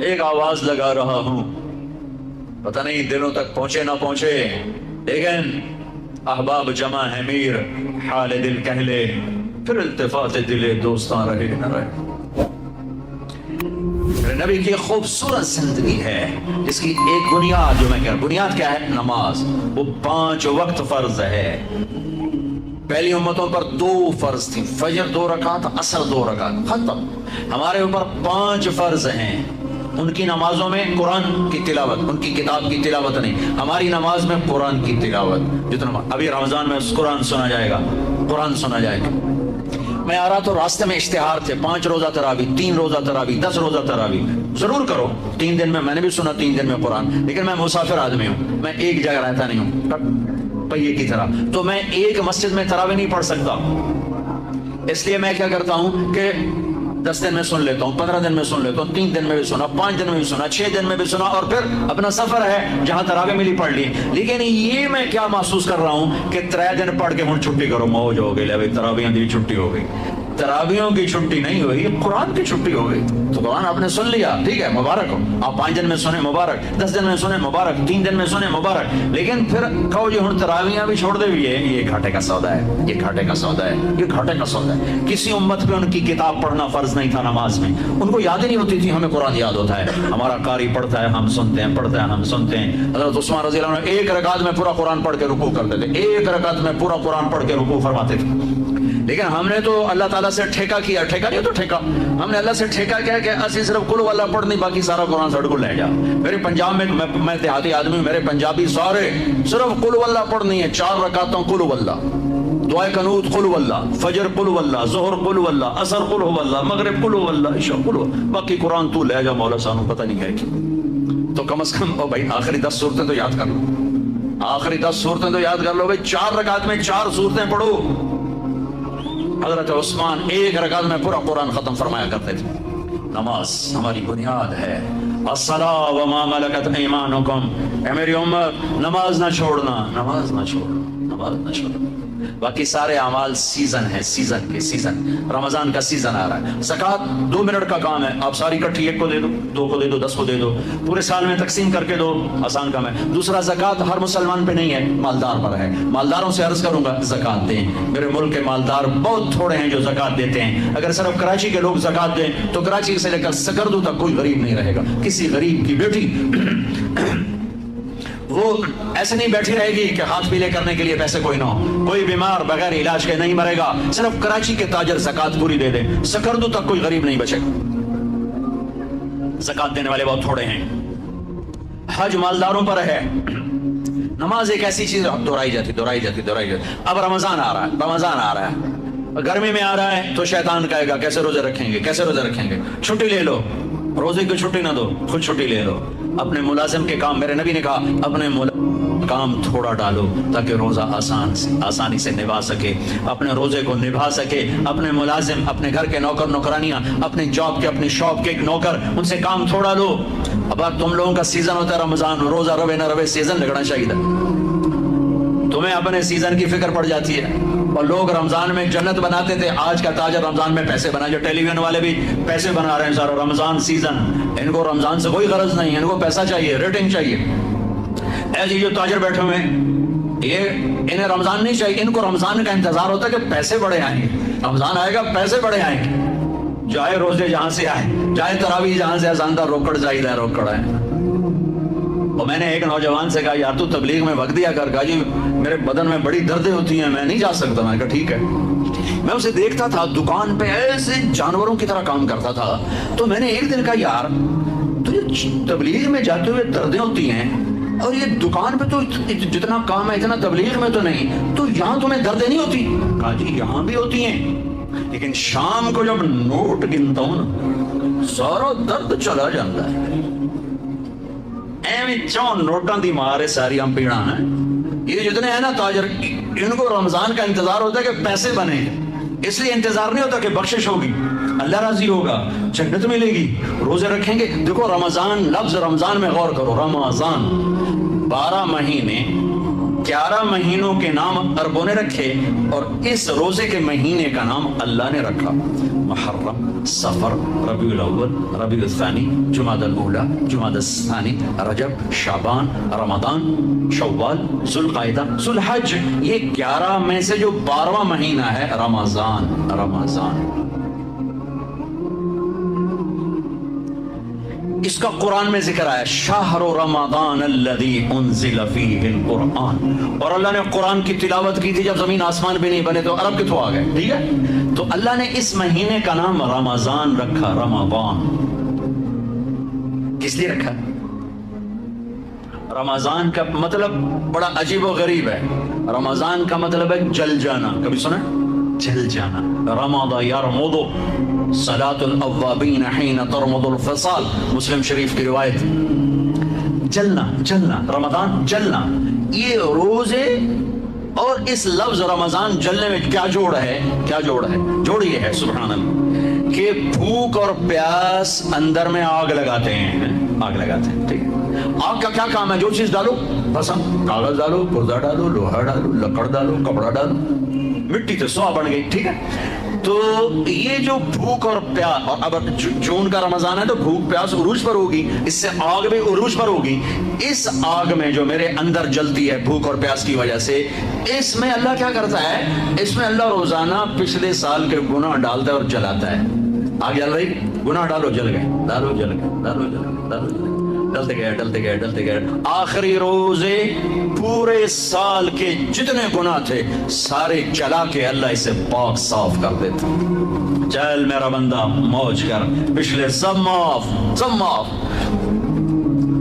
ایک آواز لگا رہا ہوں، پتہ نہیں دلوں تک پہنچے نہ پہنچے، لیکن احباب جمع ہے میر، حال دل کہہ لے، پھر التفات دل دوستاں رہے نہ رہے۔ میرے نبی کی خوبصورت زندگی ہے جس کی ایک بنیاد، جو میں کہہ رہا ہوں بنیاد کیا ہے؟ نماز۔ وہ 5 وقت فرض ہے۔ پہلی امتوں پر 2 فرض تھی، فجر 2 رکعت، عصر 2 رکعت، ختم۔ ہمارے اوپر 5 فرض ہیں۔ ان کی نمازوں میں قرآن کی تلاوت، ان کی کتاب کی تلاوت نہیں، ہماری نماز میں قرآن کی تلاوت۔ جتنا ابھی رمضان میں قرآن سنا جائے گا، قرآن سنا جائے گا۔ میں آ رہا تو راستے میں اشتہار تھے، 5 روزہ تراویح، 3 روزہ تراویح، 10 روزہ تراویح، ضرور کرو 3 دن میں نے بھی سنا 3 دن میں قرآن، لیکن میں مسافر آدمی ہوں، میں ایک جگہ رہتا نہیں ہوں پہیے کی طرح، تو میں ایک مسجد میں تراویح نہیں پڑھ سکتا۔ اس لیے میں کیا کرتا ہوں کہ 10 دن میں سن لیتا ہوں، 15 دن میں سن لیتا ہوں، 3 دن میں بھی سنا، 5 دن میں بھی سنا، 6 دن میں بھی سنا، اور پھر اپنا سفر ہے جہاں تراویح ملی پڑھ لی۔ لیکن یہ میں کیا محسوس کر رہا ہوں کہ 3 دن پڑھ کے ہوں چھٹی کرو، موج ہو گئی، ابھی تراویح دی چھٹی ہو گئی۔ تراویحوں کی چھٹی نہیں ہوئی، قرآن کی چھٹی ہو گئی۔ تو قرآن آپ نے سن لیا، ٹھیک ہے، مبارک ہو، آپ 5 دن میں سنیں مبارک، 10 دن میں سنیں مبارک، 3 دن میں سنیں مبارک، لیکن پھر کہو جی ہوں تراویحاں بھی چھوڑ دے بھی ہے، یہ گھاٹے کا سودا ہے، یہ گھاٹے کا سودا ہے، یہ گھاٹے کا سودا ہے۔ کسی امت پہ ان کی کتاب پڑھنا فرض نہیں تھا نماز میں، ان کو یاد ہی نہیں ہوتی تھی، ہمیں قرآن یاد ہوتا ہے، ہمارا قاری پڑھتا ہے ہم سنتے ہیں، پڑھتا ہے ہم سنتے ہیں۔ حضرت عثمان رضی اللہ عنہ 1 رکعت میں پورا قرآن پڑھ کے رکوع کرتے تھے، 1 رکعت میں پورا قرآن پڑھ کے رکوع فرماتے تھے۔ لیکن ہم نے تو اللہ تعالیٰ سے ٹھیکہ کیا، ٹھیکہ نہیں تو ٹھیکہ، ہم نے اللہ سے ٹھیکہ کیا کہ اسی صرف قل واللہ پڑھنی، باقی سارا قرآن سڑ کو لے جا۔ میرے پنجاب میں دیہاتی آدمی ہوں، میرے پنجابی سارے صرف قل واللہ پڑھنی ہے، 4 رکعتوں قل واللہ، دعائے قنوت قل واللہ، فجر قل واللہ، ظہر قل واللہ، عصر قل واللہ، مغرب قل واللہ، عشاء قل واللہ، باقی قرآن تو لے جا مولا سانو پتہ نہیں ہے کہ۔ تو کم از کم بھائی آخری 10 صورتیں تو یاد کر لو، آخری 10 صورتیں تو یاد کر لو بھائی، 4 رکعت میں 4 صورتیں پڑھو۔ حضرت عثمان 1 رکعت میں پورا قرآن ختم فرمایا کرتے تھے۔ نماز ہماری بنیاد ہے۔ الصلاۃ وما ملکت ایمانکم، اے میری امت نماز نہ چھوڑنا، نماز نہ چھوڑنا، نماز نہ چھوڑنا۔ باقی سارے اعمال سیزن ہے، سیزن کے سیزن، رمضان کا سیزن آ رہا ہے۔ زکوٰۃ 2 منٹ کا کام ہے، آپ ساری کٹھی 1 کو دے دو، 2 کو دے دو، 10 کو دے دو، پورے سال میں تقسیم کر کے دو، آسان کام ہے۔ دوسرا زکوٰۃ ہر مسلمان پہ نہیں ہے، مالدار پر ہے۔ مالداروں سے عرض کروں گا زکوٰۃ دیں۔ میرے ملک کے مالدار بہت تھوڑے ہیں جو زکوٰۃ دیتے ہیں۔ اگر صرف کراچی کے لوگ زکوٰۃ دیں تو کراچی سے لے کر سکردو تک کوئی غریب نہیں رہے گا۔ کسی غریب کی بیٹی وہ ایسے نہیں بیٹھی رہے گی کہ ہاتھ پیلے کرنے کے لیے پیسے کوئی نہ ہو، کوئی بیمار بغیر علاج کے نہیں مرے گا۔ صرف کراچی کے تاجر زکوٰۃ پوری دے دیں، سکردو تک کوئی غریب نہیں بچے گا۔ زکوٰۃ دینے والے بہت تھوڑے ہیں۔ حج مالداروں پر ہے۔ نماز ایک ایسی چیز دہرائی جاتی۔ اب رمضان آ رہا ہے، رمضان آ رہا ہے، گرمی میں آ رہا ہے تو شیطان کہے گا کیسے روزے رکھیں گے، کیسے روزے رکھیں گے، چھٹی لے لو۔ روزے کی چھٹی نہ دو، خود چھٹی لے لو۔ اپنے ملازم کے کام، میرے نبی نے کہا اپنے کام تھوڑا ڈالو تاکہ روزہ آسانی سے نبھا سکے، اپنے روزے کو نبھا سکے۔ اپنے ملازم، اپنے گھر کے نوکر نوکرانیاں، اپنے جاب کے، اپنے شاپ کے نوکر، ان سے کام تھوڑا لو۔ اب تم لوگوں کا سیزن ہوتا ہے رمضان، روزہ روے نہ روے سیزن لگنا چاہیے تھا۔ تمہیں اپنے سیزن کی فکر پڑ جاتی ہے، اور لوگ رمضان میں جنت بناتے تھے، آج کا تاجر رمضان میں پیسے بنا، جو ٹیلی ویژن والے بھی پیسے بنا رہے ہیں سارا رمضان سیزن۔ ان کو رمضان سے کوئی غرض نہیں، ان کو پیسہ چاہیے، ریٹنگ چاہیے۔ ایسے جو تاجر بیٹھے ہوئے ہیں، یہ انہیں رمضان نہیں چاہیے، ان کو رمضان کا انتظار ہوتا ہے کہ پیسے بڑے آئیں گے، رمضان آئے گا پیسے بڑے آئیں گے، چاہے روزے جہاں سے آئے، چاہے تراویح جہاں سے آساندہ روکڑ چاہیے روکڑ ہے۔ اور میں نے ایک نوجوان سے کہا یار تو تبلیغ میں وقت دیا کر، کہا جی میرے بدن میں بڑی دردیں ہوتی ہیں، میں نہیں جا سکتا۔ میں نے کہا ٹھیک ہے۔ میں اسے دیکھتا تھا دکان پہ ایسے جانوروں کی طرح کام کرتا تھا، تو میں نے ایک دن کہا یار تجھے تبلیغ میں جاتے ہوئے دردیں ہوتی ہیں، اور یہ دکان پہ تو جتنا کام ہے اتنا تبلیغ میں تو نہیں، تو یہاں تمہیں دردیں نہیں ہوتی؟ کہا جی یہاں بھی ہوتی ہیں، لیکن شام کو جب نوٹ گنتا ہوں نا سارا درد چلا جاتا ہے۔ نوٹاں دی مارے ساری ہم پیڑا ہیں۔ یہ جتنے ہیں نا تاجر، ان کو رمضان کا انتظار ہوتا ہے کہ پیسے بنے، اس لیے انتظار نہیں ہوتا کہ بخشش ہوگی، اللہ راضی ہوگا، جنت ملے گی، روزے رکھیں گے۔ دیکھو رمضان، لفظ رمضان میں غور کرو، رمضان 12 مہینے 11 مہینوں کے نام عربوں نے رکھے اور اس روزے کے مہینے کا نام اللہ نے رکھا. محرم، صفر، ربیع الاول، ربیع الثانی، جمادی الاولی، جمادی الثانی، رجب، شعبان، رمضان، شوال، ذوالقعدہ، ذوالحج. یہ 11 میں سے جو 12واں مہینہ ہے رمضان. اس کا قرآن میں ذکر آیا شہر رمضان الذی انزل فیہ القرآن. اور اللہ نے قرآن کی تلاوت کی تھی جب زمین آسمان بھی نہیں بنے تو عرب کتوں آ گئے. ٹھیک ہے، تو اللہ نے اس مہینے کا نام رمضان رکھا. رمضان کس لیے رکھا؟ رمضان کا مطلب بڑا عجیب و غریب ہے. رمضان کا مطلب ہے جل جانا. کبھی سنا؟ جل جانا. رمض یرمض صلاة الاوابین حین ترمض الفصال. مسلم شریف کی روایت. جلنا رمضان جلنا. یہ روزے اور اس لفظ رمضان جلنے میں کیا جوڑ ہے؟ جوڑ یہ ہے سبحان اللہ کہ بھوک اور پیاس اندر میں آگ لگاتے ہیں. ٹھیک ہے، آگ کا کیا کام ہے؟ جو چیز ڈالو، بس کاغذ ڈالو، پردہ ڈالو، لوہا ڈالو، لکڑ ڈالو، کپڑا ڈالو، مٹی تو سوا بن گئی. ٹھیک ہے، تو یہ جو بھوک اور پیاس، اور اب جون کا رمضان ہے تو بھوک پیاس عروج پر ہوگی، اس سے آگ بھی عروج پر ہوگی. اس آگ میں جو میرے اندر جلتی ہے بھوک اور پیاس کی وجہ سے، اس میں اللہ کیا کرتا ہے؟ اس میں اللہ روزانہ پچھلے سال کے گناہ ڈالتا ہے اور جلاتا ہے. آگ جل رہی، گناہ ڈالو، جل گئے، ڈالو جل گئے، ڈلتے گئے. آخری روزے پورے سال کے جتنے گناہ تھے سارے جلا کے اللہ اسے پاک صاف کر دیتا. چل میرا بندہ موج کر، پچھلے سب معاف.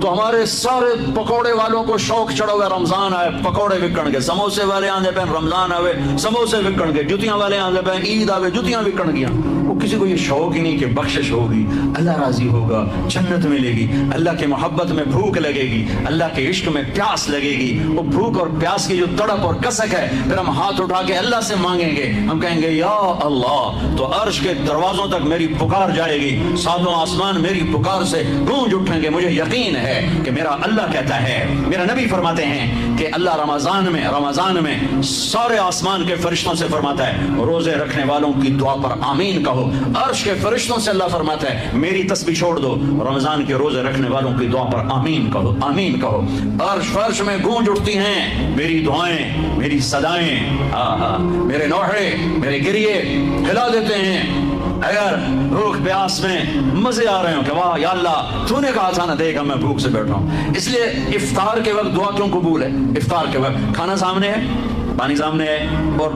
تو ہمارے سارے پکوڑے والوں کو شوق چڑھا ہوا رمضان آئے پکوڑے وکن گے، سموسے والے آندے پہ رمضان آئے سموسے وکن گے، جتیاں والے آندے پہ عید آئے جتیاں وکن گیا. وہ کسی کو یہ شوق ہی نہیں کہ بخشش ہوگی، اللہ راضی ہوگا، جنت ملے گی، اللہ کے محبت میں بھوک لگے گی، اللہ کے عشق میں پیاس لگے گی. وہ بھوک اور پیاس کی جو تڑپ اور کسک ہے، پھر ہم ہاتھ اٹھا کے اللہ سے مانگیں گے. ہم کہیں گے یا اللہ، تو عرش کے دروازوں تک میری پکار جائے گی، ساتوں آسمان میری پکار سے گونج اٹھیں گے. مجھے یقین ہے کہ میرا اللہ کہتا ہے، میرا نبی فرماتے ہیں کہ اللہ رمضان میں سارے آسمان کے فرشتوں سے فرماتا ہے روزے رکھنے والوں کی دعا پر آمین کہو. عرش کے فرشتوں سے اللہ فرماتا ہے میری تسبیح چھوڑ دو، رمضان کے روزے رکھنے والوں کی دعا پر آمین کہو. عرش فرش میں گونج اٹھتی ہیں میری دعائیں، میری صدائیں، میرے نوحے، میرے گریے ہلا دیتے ہیں. اگر بھوک پیاس میں مزے آ رہے ہوں کہ واہ یا اللہ تو نے کہا تھا نا دیکھا میں بھوک سے بیٹھا ہوں. اس لیے افطار کے وقت دعا کیوں قبول ہے؟ افطار کے وقت کھانا سامنے ہے، پانی سامنے ہے، اور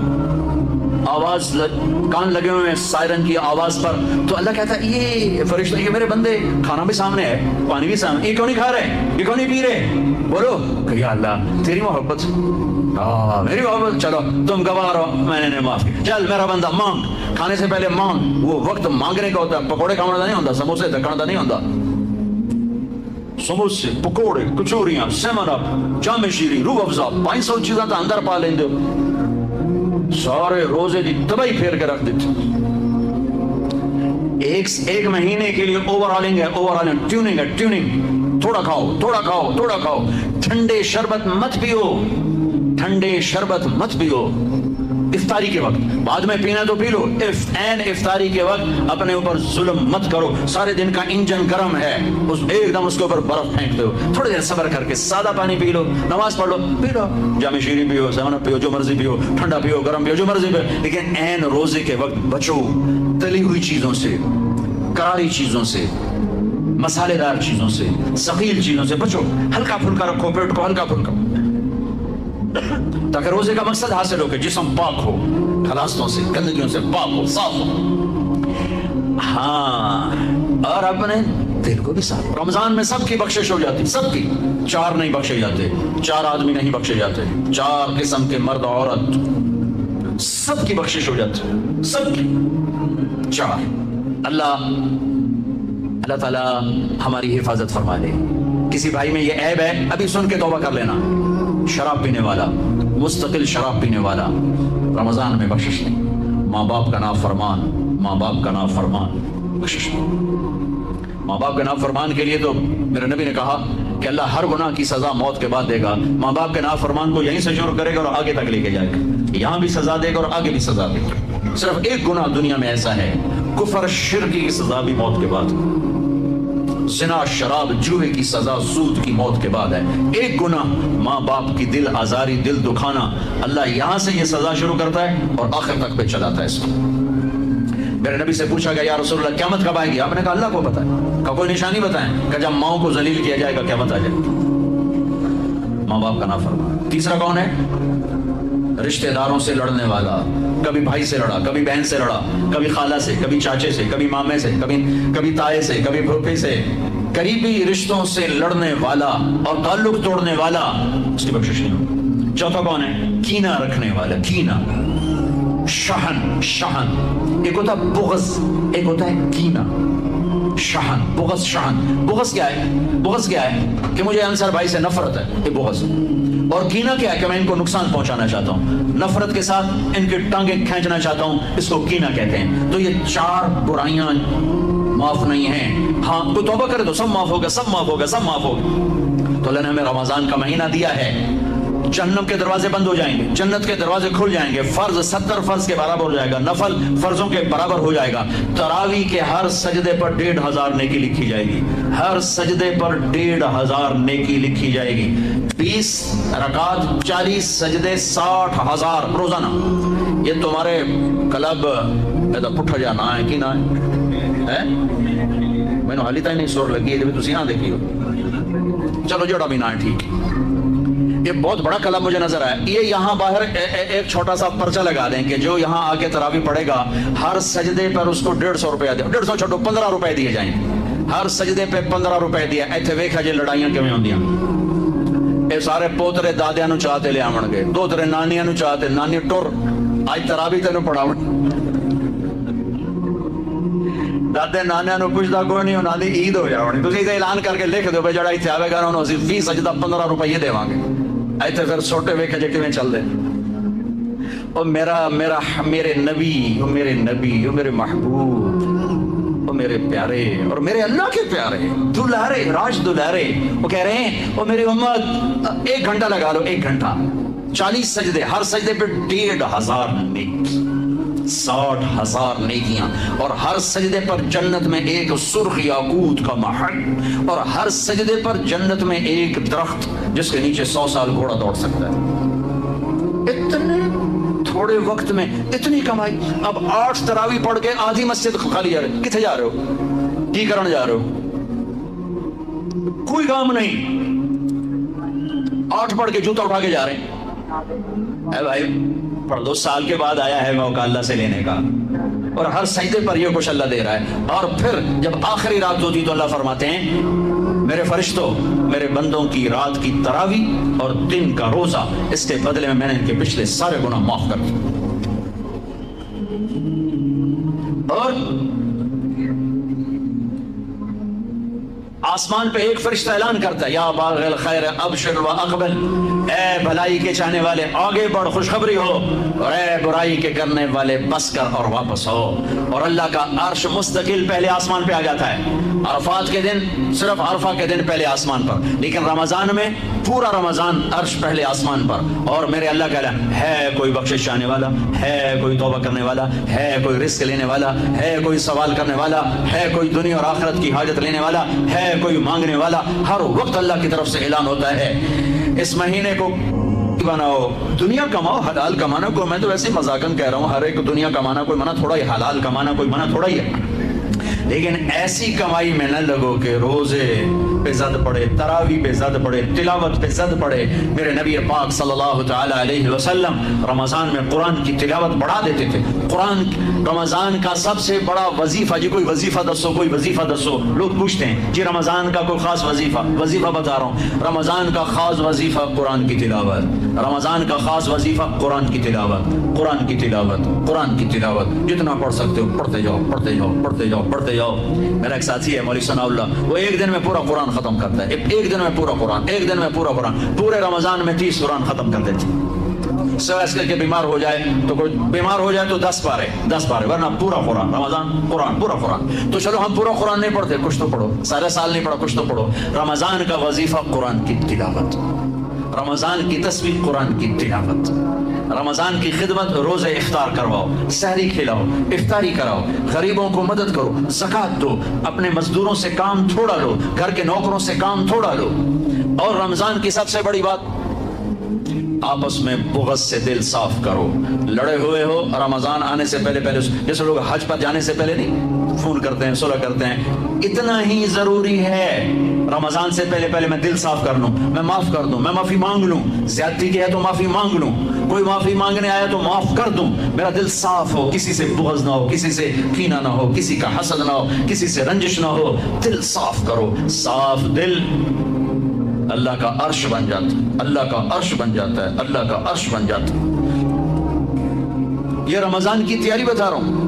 آواز کان لگے ہوئے ہیں سائرن کی آواز پر، تو اللہ کہتا ہے یہ فرشتہ، یہ میرے بندے، کھانا بھی سامنے ہے، پانی بھی سامنے، یہ کیوں نہیں کھا رہے، یہ کیوں نہیں پی رہے؟ بولو کہ یا اللہ تیری محبت، میری محبت، چلو تم گواہ رہو، میں نے معاف کیا. چل میرا بندہ مانگ، کھانے سے پہلے مانگ. وہ وقت مانگنے کا ہوتا ہے، پکوڑے کھانا نہیں ہوتا، سموسے دکھانا نہیں ہوتا. سموسے، پکوڑے، کچوریاں، سیون اپ، جام شیری، روح افزا، 500 چیزاں تو اندر پا لیں دو. سارے روزے دی تباہی پھیر کے رکھ دیتے. ایک مہینے کے لیے اوورالنگ ہے، ٹیوننگ. تھوڑا کھاؤ. ٹھنڈے شربت مت پیو افطاری کے وقت. بعد میں پینا تو پی لو، افطاری کے وقت اپنے اوپر ظلم مت کرو. سارے دن کا انجن گرم ہے، ایک دم اس کے اوپر برف پھینک دو. تھوڑی دیر صبر کر کے سادہ پانی پی لو، نماز پڑھ لو، پی لو، جام شیری پیو، سیون اپ پیو، جو مرضی پیو، ٹھنڈا پیو، گرم پیو، جو مرضی پیو. لیکن عین روزے کے وقت بچو تلی ہوئی چیزوں سے، کراری چیزوں سے، مسالے دار چیزوں سے، ثقیل چیزوں سے بچو. ہلکا پھلکا رکھو پیٹ کو، ہلکا پھلکا، تاکہ روزے کا مقصد حاصل ہو کہ جسم پاک ہو، خلاصتوں سے، گندگیوں سے پاک ہو، صاف ہو. اور اپنے دل کو بھی صاف. رمضان میں سب کی بخشش ہو جاتی، سب کی. 4 نہیں بخشے جاتے، 4 آدمی نہیں بخشے جاتے، 4 قسم کے مرد عورت، سب کی بخشش ہو جاتی، سب کی. 4. اللہ تعالی ہماری حفاظت فرما لے. کسی بھائی میں یہ عیب ہے ابھی سن کے توبہ کر لینا. شراب پینے والا، مستقل شراب پینے والا، رمضان میں بخشش نہیں. ماں باپ کا نافرمان بخشش نہیں. ماں باپ کا نافرمان کے لیے تو میرے نبی نے کہا کہ اللہ ہر گناہ کی سزا موت کے بعد دے گا. ماں باپ کے نافرمان کو یہیں سے شروع کرے گا اور آگے تک لے کے جائے گا. یہاں بھی سزا دے گا اور آگے بھی سزا دے گا. صرف ایک گناہ دنیا میں ایسا ہے, کفر شرک کی سزا بھی موت کے بعد. زنا, شراب, جوئے کی سزا سود کی موت کے بعد ہے. ایک گناہ ماں باپ کی دل آزاری, دل دکھانا, اللہ یہاں سے یہ سزا شروع کرتا ہے اور آخر تک پہ چلاتا ہے اس کو. میرے نبی سے پوچھا گیا یا رسول اللہ قیامت کب آئے گی؟ آپ نے کہا اللہ کو پتہ ہے. کہ کوئی نشانی بتائیں؟ کہ جب ماؤں کو ذلیل کیا جائے گا قیامت آ جائے گی. ماں باپ کا نافرمان. تیسرا کون ہے؟ رشتہ داروں سے لڑنے والا. کبھی بھائی سے لڑا, کبھی بہن سے لڑا, کبھی خالہ سے, کبھی چاچے سے, کبھی مامے سے, کبھی تائے سے, کبھی پھوپھی سے. قریبی رشتوں سے لڑنے والا اور تعلق توڑنے والا, اس کی بخشش نہیں ہوگی. چوتھا کون ہے؟ کینہ رکھنے والا. کینہ, شحن. شحن ایک ہوتا ہے بغض, ایک ہوتا ہے کینہ. شحن, بغض, شحن. بغض کیا ہے؟ بغض کیا ہے کہ مجھے انصار بھائی سے نفرت ہے, یہ بغض. اور کینہ کیا ہے کہ میں ان کو نقصان پہنچانا چاہتا ہوں, نفرت کے ساتھ ان کی ٹانگیں کھینچنا چاہتا ہوں, اس کو کینہ کہتے ہیں. تو یہ چار برائیاں معاف نہیں ہیں. ہاں کوئی توبہ کرے تو سب معاف ہوگا, سب معاف ہوگا, سب معاف ہوگا. تو اللہ نے ہمیں رمضان کا مہینہ دیا ہے, جہنم کے دروازے بند ہو جائیں گے, جنت کے دروازے کھل جائیں گے. فرض 70 فرض کے برابر ہو جائے گا, نفل فرضوں کے برابر ہو جائے گا. تراویح کے ہر سجدے پر 1500 نیکی لکھی جائے گی. ہر سجدے پر 1500 نیکی لکھی جائے گی. 20 رکعت 40 سجدے 60,000 روزانہ. یہ تمہارے کلب پٹھا جانا ہے کہ نہ ہے؟ میں نے حالی تھی نہیں سور لگی ہے, تھی یہاں دیکھی ہو. چلو جوڑا بھی نہ ہے, ٹھیک. یہ بہت بڑا کلام مجھے نظر آیا. یہ یہاں باہر ایک چھوٹا سا پرچہ لگا دیں کہ جو یہاں آ کے تراویح پڑھے گا ہر سجدے پر اس کو 150 روپیہ دے, 150 چھوٹو 15 روپے دیے جائیں. ہر سجدے پہ 15 روپے دیا. ایتھے ویکھا جی لڑائیاں کیویں ہوندیاں. اے سارے پوترے دادیاں نو چاہتے لے آون گے, دوترے نانیاں نو چاہتے, نانی ٹر اج تراویح تینوں پڑھاون. دادے نانیاں نو پوچھدا کوئی نہیں, انہاں دی عید ہو جاونی. تسی تے اعلان کر کے لکھ دیو بھئی جڑا ایتھے آوے گا انہوں اسی فی سجدہ 15 روپے دیواں گے. ایتھے پھر سوٹے ویکھے جے کیویں چل دے. او میرے نبی, او میرے نبی, او میرے محبوب, او میرے پیارے اور میرے اللہ کے پیارے دلارے, راج دلارے, وہ کہہ رہے ہیں او میری امت 1 گھنٹہ لگا لو, 1 گھنٹہ 40 سجدے, ہر سجدے پہ 1500 نیکی, 60,000 نیکیاں. اور ہر سجدے پر جنت میں ایک سرخ یاقوت کا محل, اور ہر سجدے پر جنت میں ایک درخت جس کے نیچے 100 سال گھوڑا دوڑ سکتا ہے. اتنے تھوڑے وقت میں اتنی کمائی. اب 8 تراویح پڑھ کے آدھی مسجد خالی جا رہے. کتنے جا رہے ہو؟ کی کرن جا رہے ہو؟ کوئی کام نہیں. 8 پڑھ کے جوتا اٹھا کے جا رہے ہیں. اے بھائی پڑھ 2 سال کے بعد آیا ہے موقع اللہ سے لینے کا, اور ہر سجدے پر یہ کچھ اللہ دے رہا ہے. اور پھر جب آخری رات ہوتی تو اللہ فرماتے ہیں میرے فرشتوں, میرے بندوں کی رات کی تراویح اور دن کا روزہ, اس کے بدلے میں نے ان کے پچھلے سارے گناہ معاف کر دیے. اور آسمان پہ ایک فرشتہ اعلان کرتا ہے یا باغ الخیر ابشر و اقبل, اے بھلائی کے چاہنے والے آگے بڑھ خوشخبری ہو, اور اے برائی کے کرنے والے بس کر اور واپس ہو. اور اللہ کا عرش مستقل پہلے آسمان پہ آ جاتا ہے. عرفات کے دن, صرف عرفہ کے دن پہلے آسمان پر, لیکن رمضان میں پورا رمضان عرش پہلے آسمان پر. اور میرے اللہ کا اعلان ہے, کوئی بخشش چاہنے والا ہے, کوئی توبہ کرنے والا ہے, کوئی رزق لینے والا ہے, کوئی سوال کرنے والا ہے, کوئی دنیا اور آخرت کی حاجت لینے والا ہے, کوئی مانگنے والا. ہر وقت اللہ کی طرف سے اعلان ہوتا ہے اس مہینے کو بناؤ, دنیا کماؤ, حلال کمانا. کو میں تو ویسے مذاقن کہہ رہا ہوں, ہر ایک دنیا کمانا کوئی منع تھوڑا ہی, حلال کمانا کوئی منع تھوڑا ہی ہے. لیکن ایسی کمائی میں نہ لگو کہ روزے پہ زد پڑے, تراویح پہ زد پڑے, تلاوت پہ زد پڑے. میرے نبی پاک صلی اللہ تعالی علیہ وسلم رمضان میں قرآن کی تلاوت بڑھا دیتے تھے. قرآن رمضان کا سب سے بڑا وظیفہ, جی کوئی وظیفہ دسو, کوئی وظیفہ دسو. لوگ پوچھتے ہیں جی رمضان کا کوئی خاص وظیفہ بتا رہا ہوں. رمضان کا خاص وظیفہ قرآن کی تلاوت, رمضان کا خاص وظیفہ قرآن کی تلاوت, قرآن کی تلاوت, قرآن کی تلاوت. جتنا پڑھ سکتے ہو پڑھتے جاؤ, پڑھتے جاؤ, پڑھتے جاؤ, پڑھتے جاؤ. میرا ایک ساتھی ہے مولوی ثناء اللہ, وہ ایک دن میں پورا قرآن ختم کرتا ہے. ایک دن میں پورا قرآن, ایک دن میں پورا قرآن. پورے رمضان میں 30 قرآن ختم کر دیتے. سوائے اس کر کے بیمار ہو جائے تو کوئی بیمار ہو جائے تو 10 پارے ورنہ پورا قرآن رمضان قرآن پورا قرآن. تو چلو ہم پورا قرآن نہیں پڑھتے, کچھ تو پڑھو. سارے سال نہیں پڑھا, کچھ تو پڑھو. رمضان کا وظیفہ قرآن کی تلاوت, رمضان کی تصویر قرآن کی تلاوت, رمضان کی خدمت, روزہ افطار کرواؤ, سحری کھلاؤ, افطاری کراؤ, غریبوں کو مدد کرو, زکوٰۃ دو, اپنے مزدوروں سے کام تھوڑا لو, گھر کے نوکروں سے کام تھوڑا لو. اور رمضان کی سب سے بڑی بات, آپس میں بغض سے دل صاف کرو. لڑے ہوئے ہو, رمضان آنے سے پہلے جیسے لوگ حج پر جانے سے پہلے نہیں فون کرتے ہیں, صلح کرتے ہیں, اتنا ہی ضروری ہے رمضان سے پہلے میں دل صاف کر لوں, میں معاف کر دوں, میں معافی مانگ لوں. زیادتی کی ہے تو معافی مانگ لوں, کوئی معافی مانگنے آیا تو معاف کر دوں. میرا دل صاف ہو, کسی سے بغض نہ ہو, کسی سے کینہ نہ ہو, کسی کا حسد نہ ہو, کسی سے رنجش نہ ہو. دل صاف کرو. صاف دل اللہ کا عرش بن جاتا ہے, اللہ کا عرش بن جاتا ہے, اللہ کا عرش بن جاتا ہے. یہ رمضان کی تیاری بتا رہا ہوں.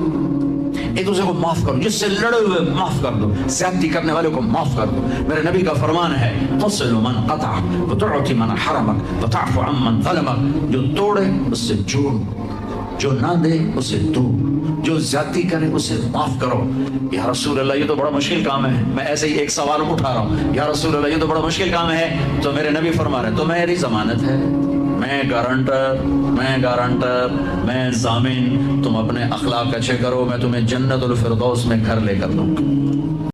ایک دوسرے کو معاف کرو, جس سے لڑے ہوئے معاف کر دو, زیادتی کرنے والے کو معاف کر دو. میرے نبی کا فرمان ہے, تصل من قطعک وتعطی من حرمک وتعفو عن من ظلمک. جو توڑے اس سے جوڑ, جو نہ دے اسے دو, جو زیادتی کرے اسے معاف کرو. یا رسول اللہ یہ تو بڑا مشکل کام ہے. میں ایسے ہی ایک سوال اٹھا رہا ہوں, یا رسول اللہ یہ تو بڑا مشکل کام ہے. تو میرے نبی فرما رہے ہیں, تو میری ضمانت ہے, میں گارنٹر, میں ضامن. تم اپنے اخلاق اچھے کرو, میں تمہیں جنت الفردوس میں گھر لے کر دوں گا.